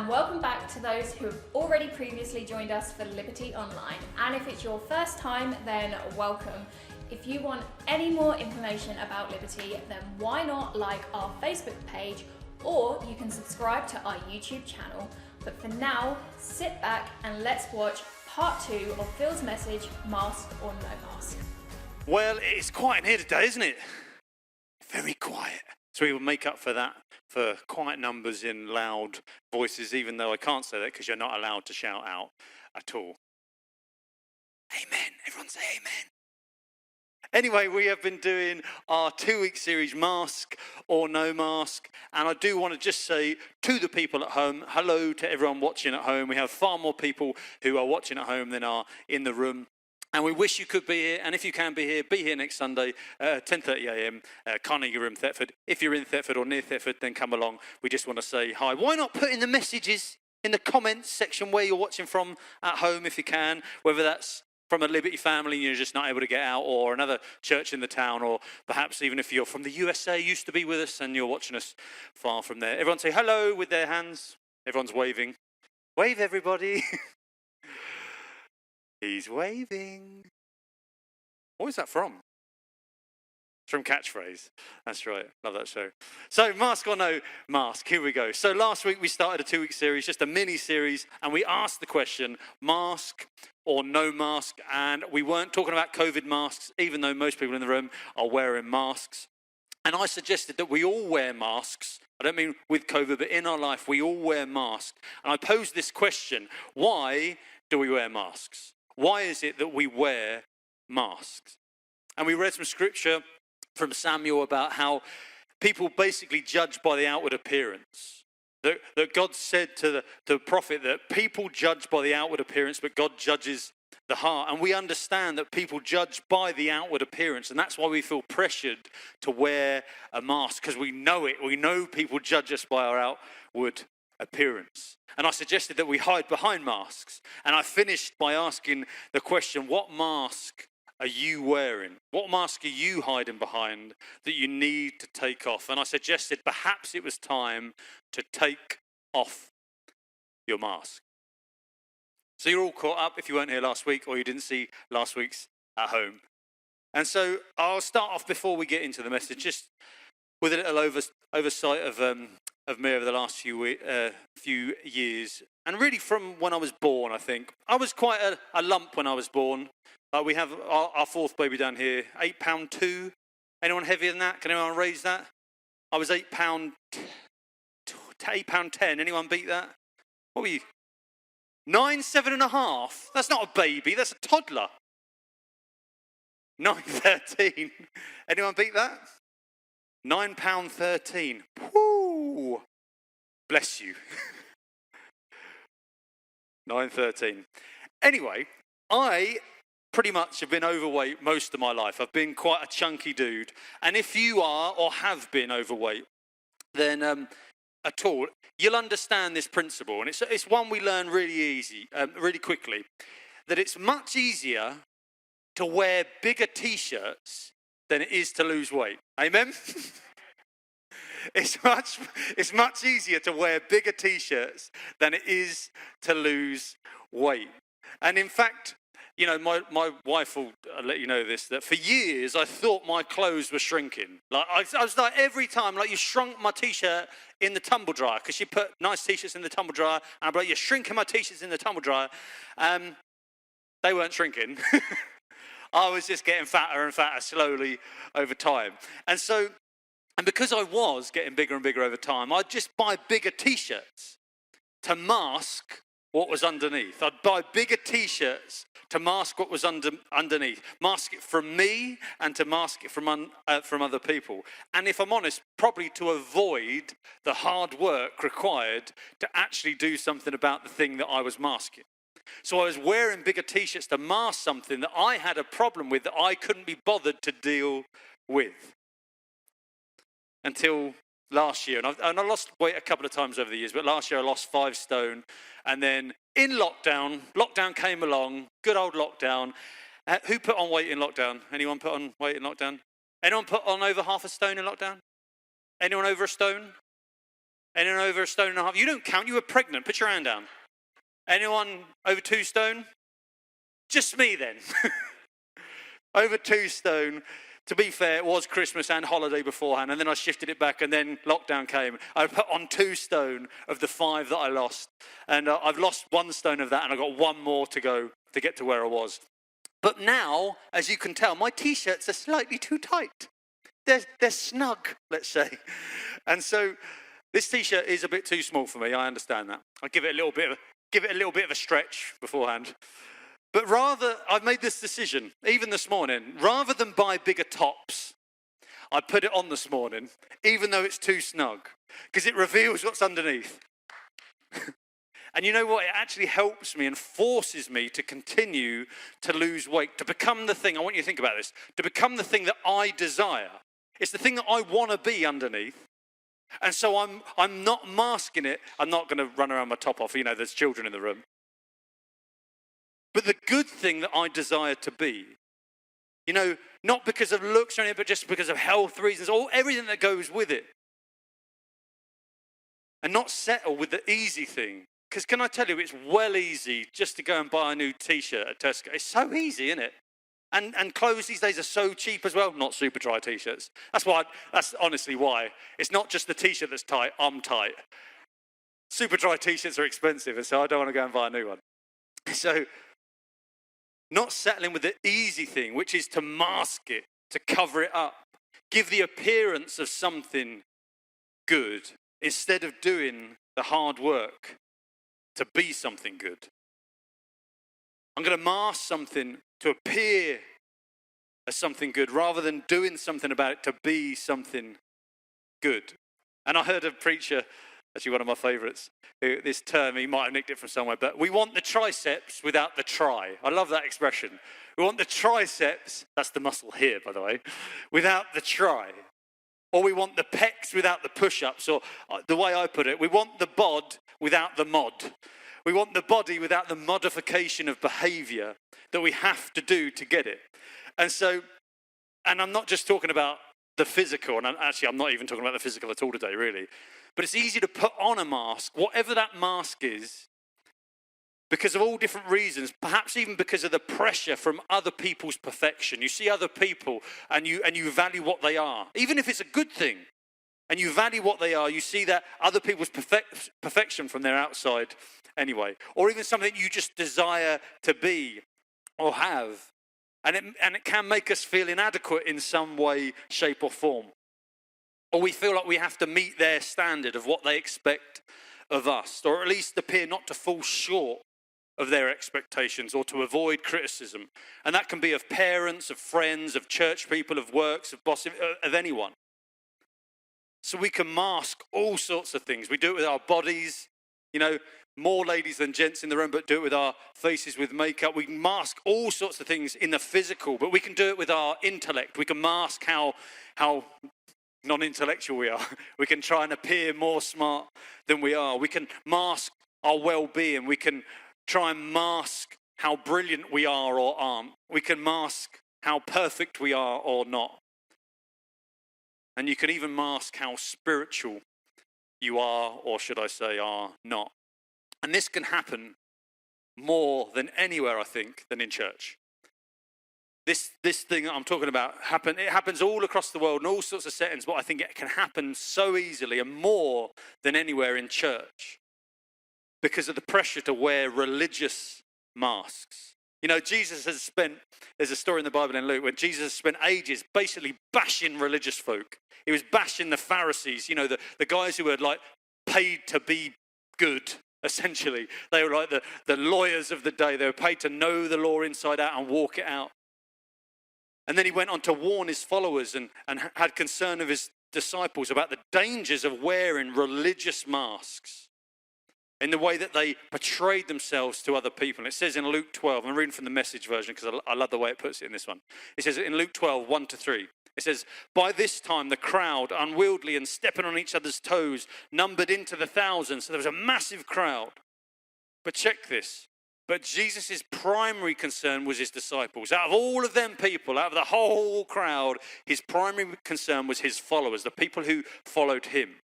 and welcome back to those who have already previously joined us for Liberty Online. And if it's your first time, then welcome. If you want any more information about Liberty, then why not like our Facebook page, or you can subscribe to our YouTube channel. But for now, sit back and let's watch part 2 of Phil's message, Mask or No Mask. Well, it's quiet in here today, isn't it? Very quiet. So we will make up for that, for quiet numbers in loud voices, even though I can't say that because you're not allowed to shout out at all. Amen. Everyone say amen. Anyway, we have been doing our 2-week series, Mask or No Mask. And I do want to just say to the people at home, hello to everyone watching at home. We have far more people who are watching at home than are in the room. And we wish you could be here, and if you can be here next Sunday, 10:30 a.m., Carnegie Room, Thetford. If you're in Thetford or near Thetford, then come along. We just want to say hi. Why not put in the messages in the comments section where you're watching from at home if you can, whether that's from a Liberty family and you're just not able to get out, or another church in the town, or perhaps even if you're from the USA, used to be with us, and you're watching us far from there. Everyone say hello with their hands. Everyone's waving. Wave, everybody. He's waving. What is that from? It's from Catchphrase. That's right. Love that show. So, Mask or No Mask? Here we go. So last week we started a 2-week series, just a mini series, and we asked the question, mask or no mask? And we weren't talking about COVID masks, even though most people in the room are wearing masks. And I suggested that we all wear masks. I don't mean with COVID, but in our life, we all wear masks. And I posed this question: why do we wear masks? Why is it that we wear masks? And we read some scripture from Samuel about how people basically judge by the outward appearance. That God said to the prophet that people judge by the outward appearance, but God judges the heart. And we understand that people judge by the outward appearance, and that's why we feel pressured to wear a mask, because we know it. We know people judge us by our outward appearance. And I suggested that we hide behind masks. And I finished by asking the question, what mask are you wearing? What mask are you hiding behind that you need to take off? And I suggested perhaps it was time to take off your mask. So you're all caught up if you weren't here last week or you didn't see last week's at home. And so I'll start off before we get into the message, just with a little oversight of me over the last few years, and really from when I was born. I think I was quite a lump when I was born. We have our fourth baby down here, 8 pound 2. Anyone heavier than that? Can anyone raise that? I was 8 pound 10. Anyone beat that? What were you? 9, 7.5. That's not a baby. That's a toddler. 9.13. Anyone beat that? 9 pound 13. Whoo! Bless you. 9.13. Anyway, I pretty much have been overweight most of my life. I've been quite a chunky dude. And if you are or have been overweight, then at all, you'll understand this principle. And it's one we learn really quickly, that it's much easier to wear bigger T-shirts than it is to lose weight. Amen? It's much easier to wear bigger T-shirts than it is to lose weight. And in fact, you know, my wife will let you know this, that for years I thought my clothes were shrinking. Like I was like, every time, like, you shrunk my T-shirt in the tumble dryer, because she put nice T-shirts in the tumble dryer, and I'd be like, you're shrinking my T-shirts in the tumble dryer. They weren't shrinking. I was just getting fatter and fatter slowly over time. And because I was getting bigger and bigger over time, I'd just buy bigger T-shirts to mask what was underneath. I'd buy bigger T-shirts to mask what was underneath. Mask it from me and to mask it from other people. And if I'm honest, probably to avoid the hard work required to actually do something about the thing that I was masking. So I was wearing bigger T-shirts to mask something that I had a problem with, that I couldn't be bothered to deal with. Until last year, and I lost weight a couple of times over the years, but last year I lost 5 stone. And then in lockdown came along, good old lockdown. Who put on weight in lockdown? Anyone put on weight in lockdown? Anyone put on over half a stone in lockdown? Anyone over a stone? Anyone over 1.5 stone? You don't count, you were pregnant. Put your hand down. Anyone over 2 stone? Just me then. Over 2 stone. To be fair, it was Christmas and holiday beforehand, and then I shifted it back, and then lockdown came. I put on 2 stone of the 5 that I lost, and I've lost 1 stone of that, and I've got 1 more to go to get to where I was. But now, as you can tell, my T-shirts are slightly too tight. They're snug, let's say. And so this T-shirt is a bit too small for me. I understand that. I'll give it a little bit of a stretch beforehand. But I've made this decision, even this morning, rather than buy bigger tops, I put it on this morning, even though it's too snug, because it reveals what's underneath. And you know what? It actually helps me and forces me to continue to lose weight, to become the thing, I want you to think about this, to become the thing that I desire. It's the thing that I want to be underneath. And so I'm not masking it. I'm not going to run around my top off, there's children in the room. But the good thing that I desire to be, not because of looks or anything, but just because of health reasons, everything that goes with it. And not settle with the easy thing. Because can I tell you, it's well easy just to go and buy a new T-shirt at Tesco. It's so easy, isn't it? And clothes these days are so cheap as well. Not Superdry T-shirts. That's honestly why. It's not just the T-shirt that's tight, I'm tight. Superdry T-shirts are expensive, and so I don't want to go and buy a new one. So, not settling with the easy thing, which is to mask it, to cover it up, give the appearance of something good, instead of doing the hard work to be something good. I'm going to mask something to appear as something good, rather than doing something about it to be something good. And I heard a preacher, actually one of my favourites, this term, he might have nicked it from somewhere, but we want the triceps without the try. I love that expression. We want the triceps, that's the muscle here, by the way, without the try. Or we want the pecs without the push-ups, or the way I put it, we want the bod without the mod. We want the body without the modification of behaviour that we have to do to get it. And I'm not just talking about the physical, and I'm not even talking about the physical at all today, really. But it's easy to put on a mask, whatever that mask is, because of all different reasons, perhaps even because of the pressure from other people's perfection. You see other people and you value what they are, even if it's a good thing, and you value what they are, you see that other people's perfection from their outside anyway, or even something you just desire to be or have. And it can make us feel inadequate in some way, shape or form. Or we feel like we have to meet their standard of what they expect of us, or at least appear not to fall short of their expectations, or to avoid criticism. And that can be of parents, of friends, of church people, of works, of bosses, of anyone. So we can mask all sorts of things. We do it with our bodies, more ladies than gents in the room, but do it with our faces, with makeup. We can mask all sorts of things in the physical, but we can do it with our intellect. We can mask how non-intellectual we are. We can try and appear more smart than we are. We can mask our well-being. We can try and mask how brilliant we are or aren't. We can mask how perfect we are or not. And you can even mask how spiritual you are, or should I say are not. And this can happen more than anywhere, I think, than in church. This thing that I'm talking about, it happens all across the world in all sorts of settings, but I think it can happen so easily and more than anywhere in church because of the pressure to wear religious masks. Jesus has there's a story in the Bible in Luke where Jesus spent ages basically bashing religious folk. He was bashing the Pharisees, the guys who were paid to be good, essentially. They were like the lawyers of the day. They were paid to know the law inside out and walk it out. And then he went on to warn his followers and had concern of his disciples about the dangers of wearing religious masks in the way that they portrayed themselves to other people. And it says in Luke 12, I'm reading from the Message version because I love the way it puts it in this one. It says in Luke 12, 1-3, it says, by this time the crowd, unwieldy and stepping on each other's toes, numbered into the thousands. So there was a massive crowd. But check this. But Jesus' primary concern was his disciples. Out of all of them people, out of the whole crowd, his primary concern was his followers, the people who followed him.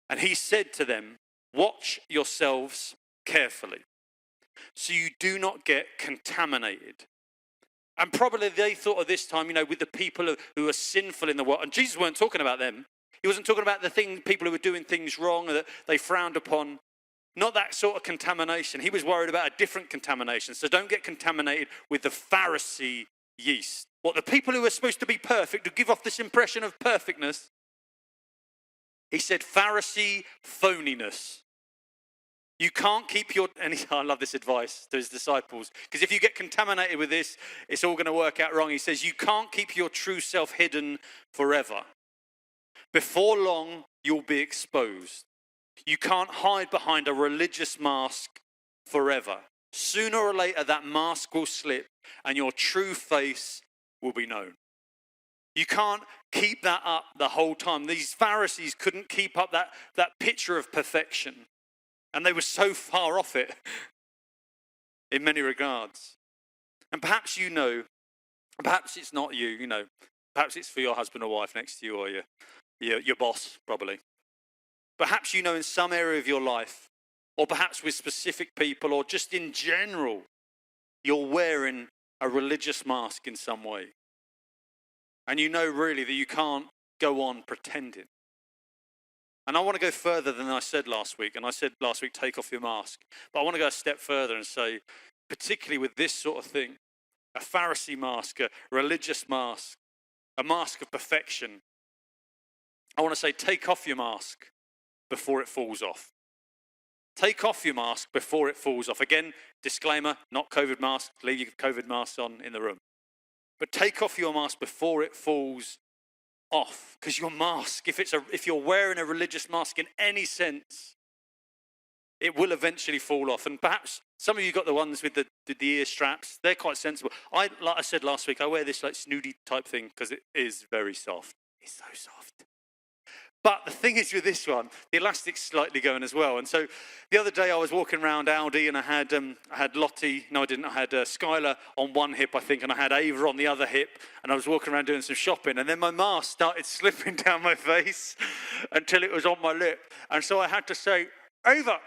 And he said to them, watch yourselves carefully, so you do not get contaminated. And probably they thought at this time, with the people who are sinful in the world. And Jesus weren't talking about them. He wasn't talking about people who were doing things wrong or that they frowned upon. Not that sort of contamination. He was worried about a different contamination. So don't get contaminated with the Pharisee yeast. What the people who are supposed to be perfect, who give off this impression of perfectness, he said Pharisee phoniness. You can't keep I love this advice to his disciples, because if you get contaminated with this, it's all going to work out wrong. He says, you can't keep your true self hidden forever. Before long, you'll be exposed. You can't hide behind a religious mask forever. Sooner or later, that mask will slip and your true face will be known. You can't keep that up the whole time. These Pharisees couldn't keep up that picture of perfection. And they were so far off it in many regards. And perhaps perhaps it's not you, perhaps it's for your husband or wife next to you or your boss, probably. Perhaps in some area of your life, or perhaps with specific people, or just in general, you're wearing a religious mask in some way. And really that you can't go on pretending. And I want to go further than I said last week. And I said last week, take off your mask. But I want to go a step further and say, particularly with this sort of thing, a Pharisee mask, a religious mask, a mask of perfection, I want to say, take off your mask before it falls off. Take off your mask before it falls off. Again, disclaimer, not COVID mask. Leave your COVID masks on in the room. But take off your mask before it falls off. Because your mask, if you're wearing a religious mask in any sense, it will eventually fall off. And perhaps some of you got the ones with the ear straps. They're quite sensible. Like I said last week, I wear this snooty type thing because it is very soft. It's so soft. But the thing is with this one, the elastic's slightly going as well. And so the other day I was walking around Aldi and I had Lottie, no I didn't, I had Skylar on one hip I think, and I had Ava on the other hip, and I was walking around doing some shopping, and then my mask started slipping down my face until it was on my lip. And so I had to say, Ava,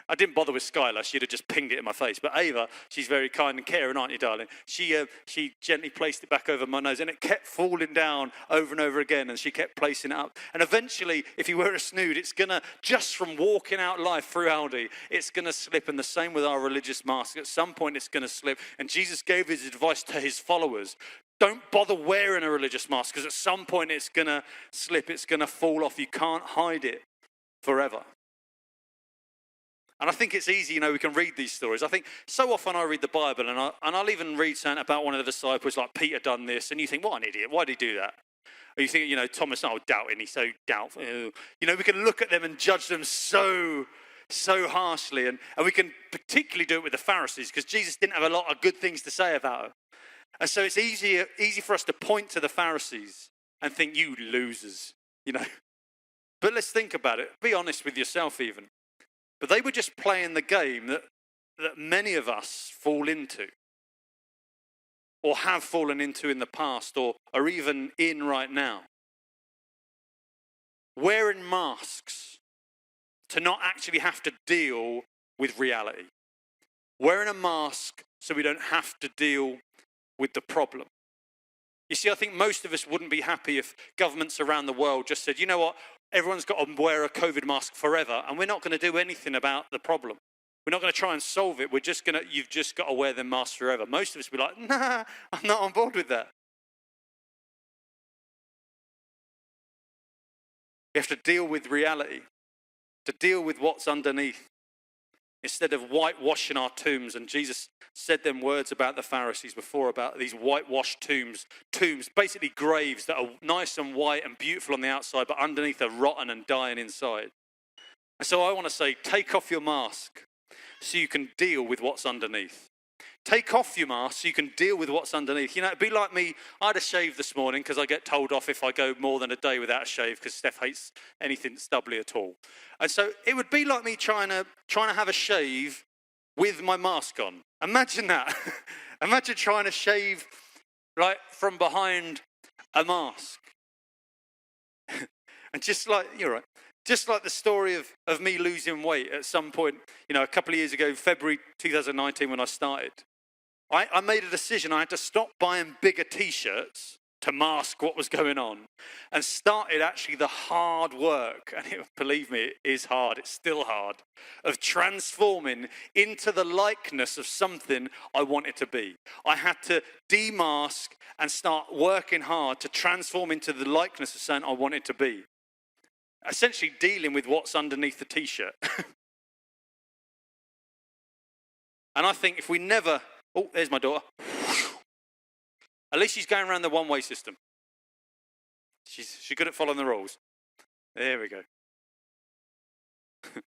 I didn't bother with Skylar, she'd have just pinged it in my face. But Ava, she's very kind and caring, aren't you, darling? She gently placed it back over my nose, and it kept falling down over and over again, and she kept placing it up. And eventually, if you wear a snood, it's going to, just from walking out life through Aldi, it's going to slip. And the same with our religious mask. At some point, it's going to slip. And Jesus gave his advice to his followers. Don't bother wearing a religious mask, because at some point, it's going to slip. It's going to fall off. You can't hide it forever. And I think it's easy, we can read these stories. I think so often I read the Bible and I'll even read something about one of the disciples, like Peter done this, and you think, what an idiot, why did he do that? Or you think, Thomas, doubting, he's so doubtful. We can look at them and judge them so harshly. And we can particularly do it with the Pharisees, because Jesus didn't have a lot of good things to say about them. And so it's easy for us to point to the Pharisees and think, you losers, But let's think about it. Be honest with yourself even. But they were just playing the game that many of us fall into, or have fallen into in the past, or are even in right now. Wearing masks to not actually have to deal with reality. Wearing a mask so we don't have to deal with the problem. You see, I think most of us wouldn't be happy if governments around the world just said, you know what? Everyone's got to wear a COVID mask forever, and we're not going to do anything about the problem. We're not going to try and solve it. You've just got to wear the mask forever. Most of us would be like, nah, I'm not on board with that. We have to deal with reality, to deal with what's underneath, instead of whitewashing our tombs. And Jesus said them words about the Pharisees before, about these whitewashed tombs, basically graves that are nice and white and beautiful on the outside, but underneath are rotten and dying inside. And so I want to say, take off your mask so you can deal with what's underneath. Take off your mask so you can deal with what's underneath. It'd be like me. I had a shave this morning because I get told off if I go more than a day without a shave, because Steph hates anything stubbly at all. And so it would be like me trying to have a shave with my mask on. Imagine that. Imagine trying to shave from behind a mask. And just like, you're right. Just like the story of me losing weight at some point, a couple of years ago, February 2019, when I started, I made a decision. I had to stop buying bigger t-shirts to mask what was going on, and started actually the hard work, and believe me, it is hard, it's still hard, of transforming into the likeness of something I wanted to be. I had to demask and start working hard to transform into the likeness of something I wanted to be. Essentially dealing with what's underneath the t-shirt. And I think if we never, oh, there's my daughter. At least she's going around the one-way system. She's good at following the rules. There we go. And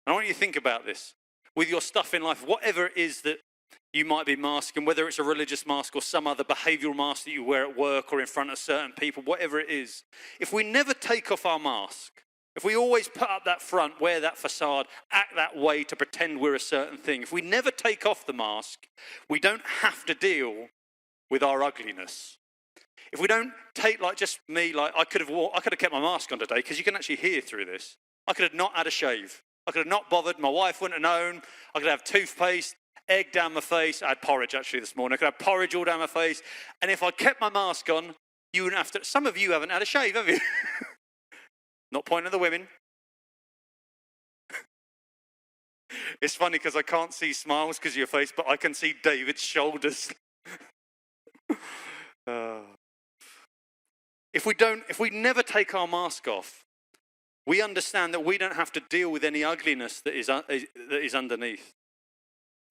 I want you to think about this. With your stuff in life, whatever it is that you might be masking, whether it's a religious mask or some other behavioral mask that you wear at work or in front of certain people, whatever it is, if we never take off our mask, if we always put up that front, wear that facade, act that way to pretend we're a certain thing, if we never take off the mask, we don't have to deal with our ugliness. If we don't take, like just me, like I could have kept my mask on today, because you can actually hear through this. I could have not had a shave. I could have not bothered. My wife wouldn't have known. I could have toothpaste, egg down my face. I had porridge actually this morning. I could have porridge all down my face. And if I kept my mask on, you wouldn't have to. Some of you haven't had a shave, have you? Not pointing at the women. It's funny because I can't see smiles because of your face, but I can see David's shoulders. If we never take our mask off, we understand that we don't have to deal with any ugliness that is underneath.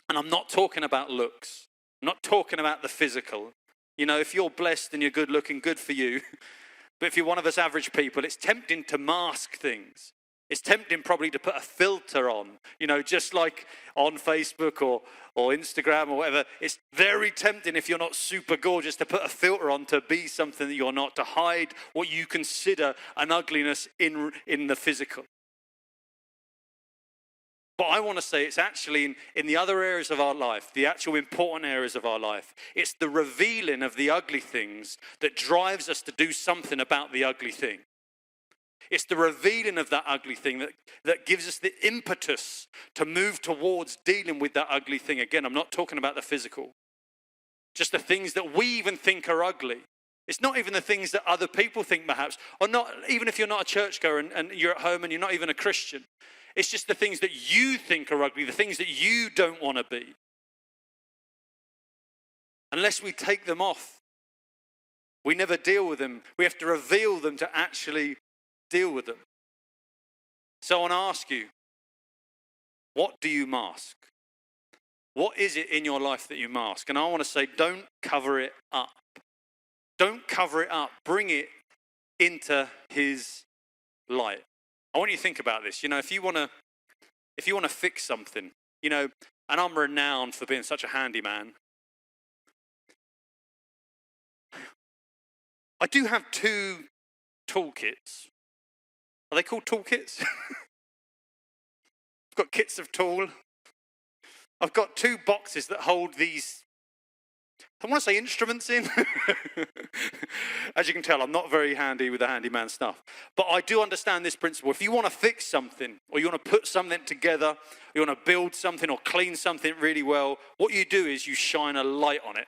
And I'm not talking about looks. I'm not talking about the physical. If you're blessed and you're good looking, good for you. But if you're one of us average people, it's tempting to mask things. It's tempting probably to put a filter on, just like on Facebook or Instagram or whatever. It's very tempting if you're not super gorgeous to put a filter on to be something that you're not, to hide what you consider an ugliness in the physical. But I want to say it's actually in the other areas of our life, the actual important areas of our life, it's the revealing of the ugly things that drives us to do something about the ugly thing. It's the revealing of that ugly thing that gives us the impetus to move towards dealing with that ugly thing. Again, I'm not talking about the physical. Just the things that we even think are ugly. It's not even the things that other people think perhaps, or not even if you're not a churchgoer and you're at home and you're not even a Christian. It's just the things that you think are ugly, the things that you don't want to be. Unless we take them off, we never deal with them. We have to reveal them to actually deal with them. So I want to ask you, what do you mask? What is it in your life that you mask? And I want to say, don't cover it up. Don't cover it up. Bring it into his light. I want you to think about this. If you want to fix something, and I'm renowned for being such a handyman. I do have 2 toolkits. Are they called toolkits? I've got kits of tool. I've got 2 boxes that hold these, I want to say instruments in. As you can tell, I'm not very handy with the handyman stuff. But I do understand this principle. If you want to fix something, or you want to put something together, or you want to build something or clean something really well, what you do is you shine a light on it.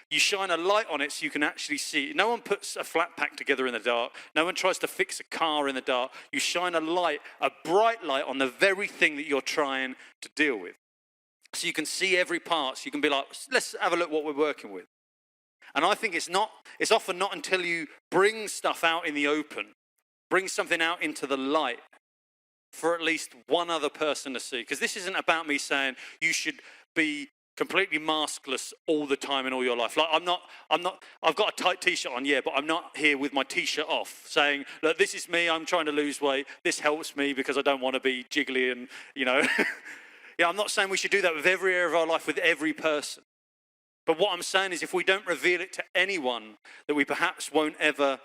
You shine a light on it so you can actually see. No one puts a flat pack together in the dark. No one tries to fix a car in the dark. You shine a light, a bright light on the very thing that you're trying to deal with. So you can see every part. So you can be like, let's have a look what we're working with. And I think it's often not until you bring stuff out in the open, bring something out into the light for at least one other person to see. Because this isn't about me saying you should be completely maskless all the time in all your life. Like I've got a tight t-shirt on, yeah, but I'm not here with my t-shirt off saying, look, this is me, I'm trying to lose weight. This helps me because I don't want to be jiggly and, Yeah, I'm not saying we should do that with every area of our life, with every person. But what I'm saying is if we don't reveal it to anyone, that we perhaps won't ever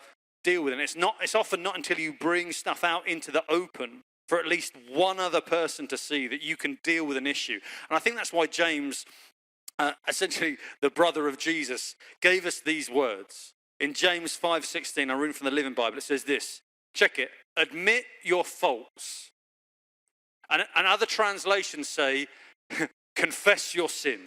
deal with it. And it's often not until you bring stuff out into the open for at least one other person to see that you can deal with an issue. And I think that's why James, essentially the brother of Jesus, gave us these words. In James 5:16, I read from the Living Bible, it says this: Check it. Admit your faults. And other translations say, confess your sin.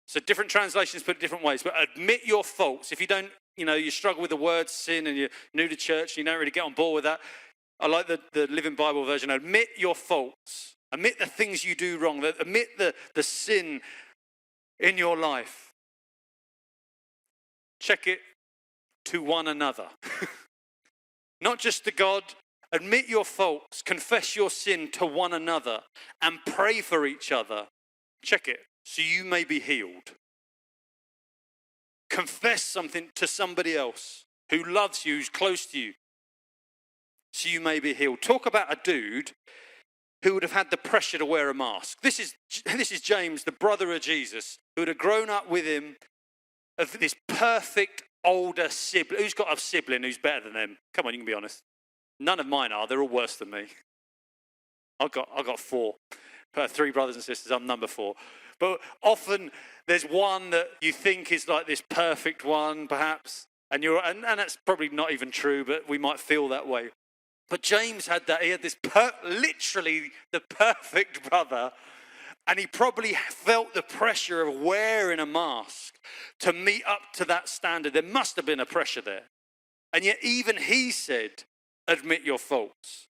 So different translations put it different ways, but admit your faults. If you don't, you struggle with the word sin and you're new to church and you don't really get on board with that, I like the Living Bible version. Admit your faults. Admit the things you do wrong. Admit the sin in your life. Check it to one another. Not just to God. Admit your faults. Confess your sin to one another and pray for each other. Check it. So you may be healed. Confess something to somebody else who loves you, who's close to you, so you may be healed. Talk about a dude who would have had the pressure to wear a mask. This is James, the brother of Jesus, who would have grown up with him, of this perfect older sibling. Who's got a sibling who's better than them? Come on, you can be honest. None of mine are. They're all worse than me. I've got 4. 3 brothers and sisters. I'm number 4. But often there's one that you think is like this perfect one, perhaps, and that's probably not even true, but we might feel that way. But James had that. He had this literally the perfect brother, and he probably felt the pressure of wearing a mask to meet up to that standard. There must have been a pressure there. And yet even he said, admit your faults.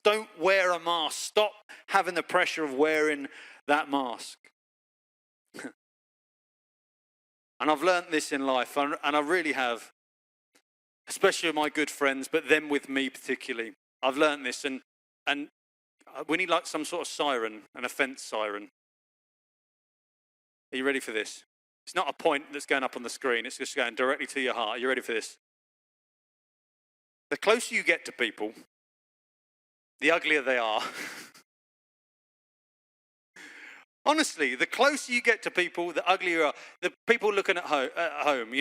Don't wear a mask. Stop having the pressure of wearing that mask. And I've learned this in life, and I really have, especially with my good friends, but them with me particularly. I've learned this, and we need like some sort of siren, an offense siren. Are you ready for this? It's not a point that's going up on the screen. It's just going directly to your heart. Are you ready for this? The closer you get to people, the uglier they are. Honestly, the closer you get to people, the uglier you are. The people looking at home,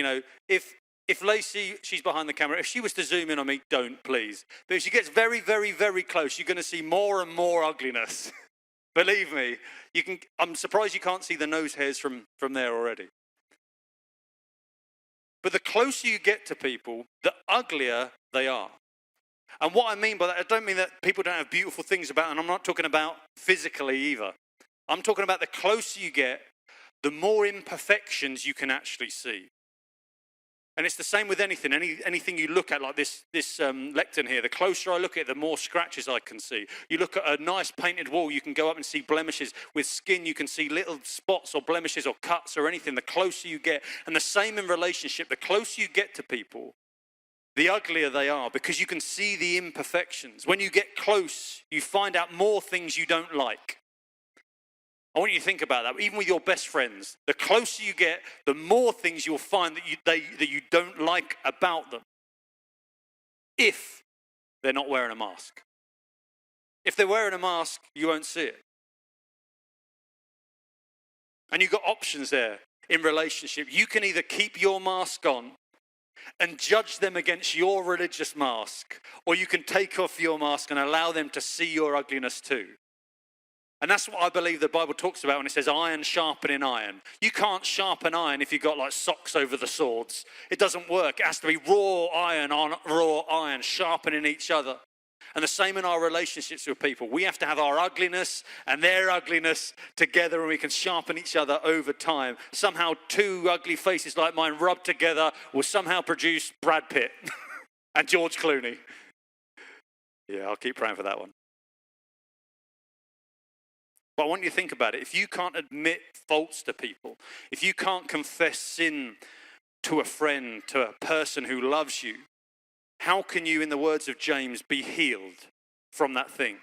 if Lacey, she's behind the camera, if she was to zoom in on me, don't, please. But if she gets very, very, very close, you're going to see more and more ugliness. Believe me, I'm surprised you can't see the nose hairs from there already. But the closer you get to people, the uglier they are. And what I mean by that, I don't mean that people don't have beautiful things about them. I'm not talking about physically either. I'm talking about the closer you get, the more imperfections you can actually see. And it's the same with anything. Anything you look at, like this lectern here, the closer I look at it, the more scratches I can see. You look at a nice painted wall, you can go up and see blemishes. With skin, you can see little spots or blemishes or cuts or anything. The closer you get, and the same in relationship, the closer you get to people, the uglier they are, because you can see the imperfections. When you get close, you find out more things you don't like. I want you to think about that. Even with your best friends, the closer you get, the more things you'll find that you don't like about them. If they're not wearing a mask. If they're wearing a mask, you won't see it. And you've got options there in relationship. You can either keep your mask on and judge them against your religious mask, or you can take off your mask and allow them to see your ugliness too. And that's what I believe the Bible talks about when it says iron sharpening iron. You can't sharpen iron if you've got like socks over the swords. It doesn't work. It has to be raw iron on raw iron, sharpening each other. And the same in our relationships with people. We have to have our ugliness and their ugliness together, and we can sharpen each other over time. Somehow 2 ugly faces like mine rubbed together will somehow produce Brad Pitt and George Clooney. Yeah, I'll keep praying for that one. But I want you to think about it. If you can't admit faults to people, if you can't confess sin to a friend, to a person who loves you, how can you, in the words of James, be healed from that thing?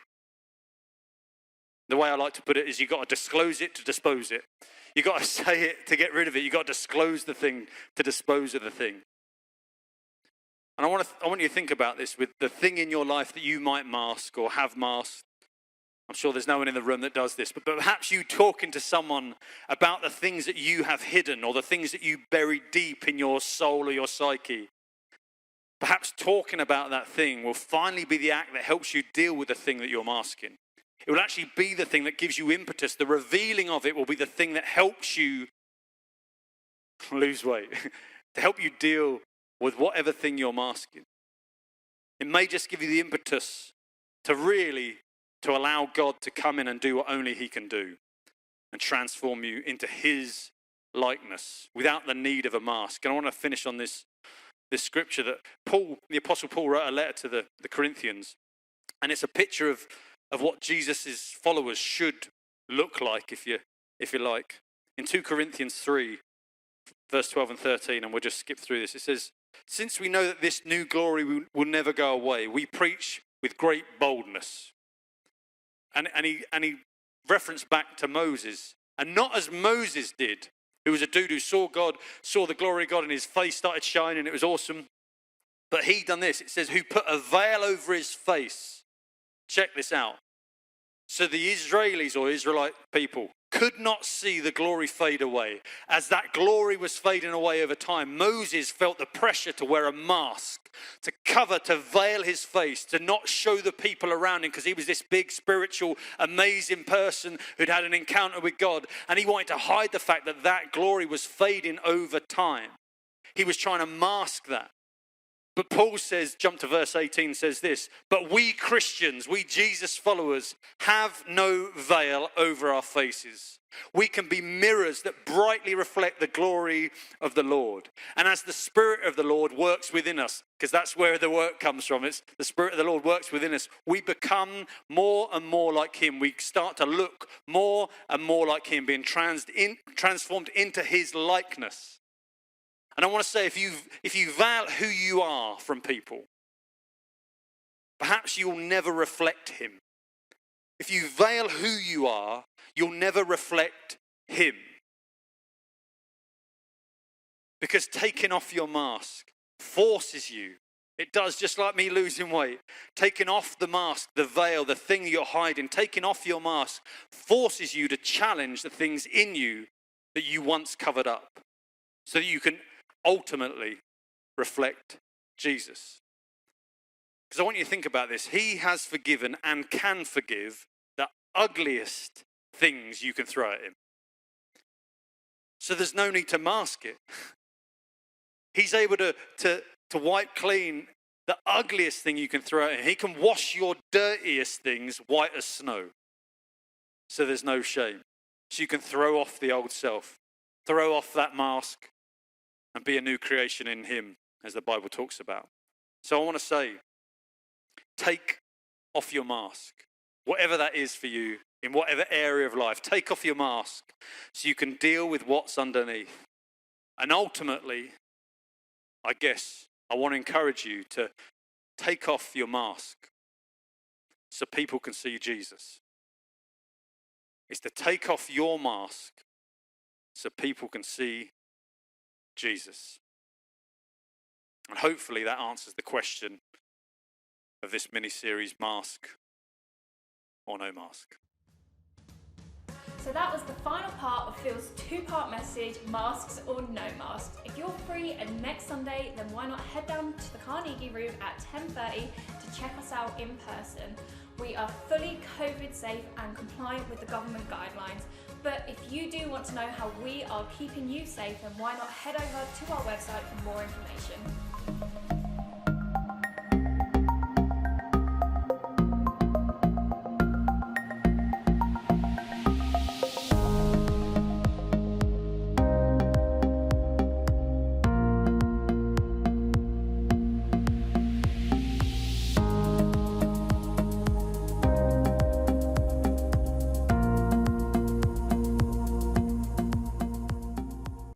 The way I like to put it is you've got to disclose it to dispose it. You've got to say it to get rid of it. You've got to disclose the thing to dispose of the thing. And I want you to think about this with the thing in your life that you might mask or have masked. I'm sure there's no one in the room that does this, but perhaps you talking to someone about the things that you have hidden or the things that you bury deep in your soul or your psyche. Perhaps talking about that thing will finally be the act that helps you deal with the thing that you're masking. It will actually be the thing that gives you impetus. The revealing of it will be the thing that helps you lose weight, to help you deal with whatever thing you're masking. It may just give you the impetus to allow God to come in and do what only he can do and transform you into his likeness without the need of a mask. And I want to finish on this scripture that the Apostle Paul wrote a letter to the Corinthians. And it's a picture of what Jesus' followers should look like, if you like. In 2 Corinthians 3, verse 12 and 13, and we'll just skip through this. It says, since we know that this new glory will never go away, we preach with great boldness. And he referenced back to Moses. And not as Moses did, who was a dude who saw God, saw the glory of God, and his face started shining. It was awesome. But he done this. It says, who put a veil over his face. Check this out. So the Israelis or Israelite people could not see the glory fade away. As that glory was fading away over time, Moses felt the pressure to wear a mask, to cover, to veil his face, to not show the people around him, because he was this big, spiritual, amazing person who'd had an encounter with God. And he wanted to hide the fact that that glory was fading over time. He was trying to mask that. But Paul says, jump to verse 18, says this, but we Christians, we Jesus followers, have no veil over our faces. We can be mirrors that brightly reflect the glory of the Lord. And as the Spirit of the Lord works within us, because that's where the work comes from, it's the Spirit of the Lord works within us, we become more and more like him. We start to look more and more like him, being transformed into his likeness. And I want to say, if you veil who you are from people, perhaps you'll never reflect him. If you veil who you are, you'll never reflect him. Because taking off your mask forces you. It does, just like me losing weight. Taking off the mask, the veil, the thing you're hiding, taking off your mask forces you to challenge the things in you that you once covered up, so that you can ultimately reflect Jesus. Because I want you to think about this. He has forgiven and can forgive the ugliest things you can throw at him. So there's no need to mask it. He's able to wipe clean the ugliest thing you can throw at him. He can wash your dirtiest things white as snow. So there's no shame. So you can throw off the old self, throw off that mask, and be a new creation in him, as the Bible talks about. So I want to say, take off your mask, whatever that is for you, in whatever area of life. Take off your mask so you can deal with what's underneath. And ultimately, I guess, I want to encourage you to take off your mask so people can see Jesus. It's to take off your mask so people can see Jesus. And hopefully that answers the question of this mini-series, mask or no mask. So that was the final part of Phil's two-part message, masks or no masks. If you're free next Sunday, then why not head down to the Carnegie Room at 10:30 to check us out in person. We are fully COVID safe and compliant with the government guidelines. But if you do want to know how we are keeping you safe, then why not head over to our website for more information.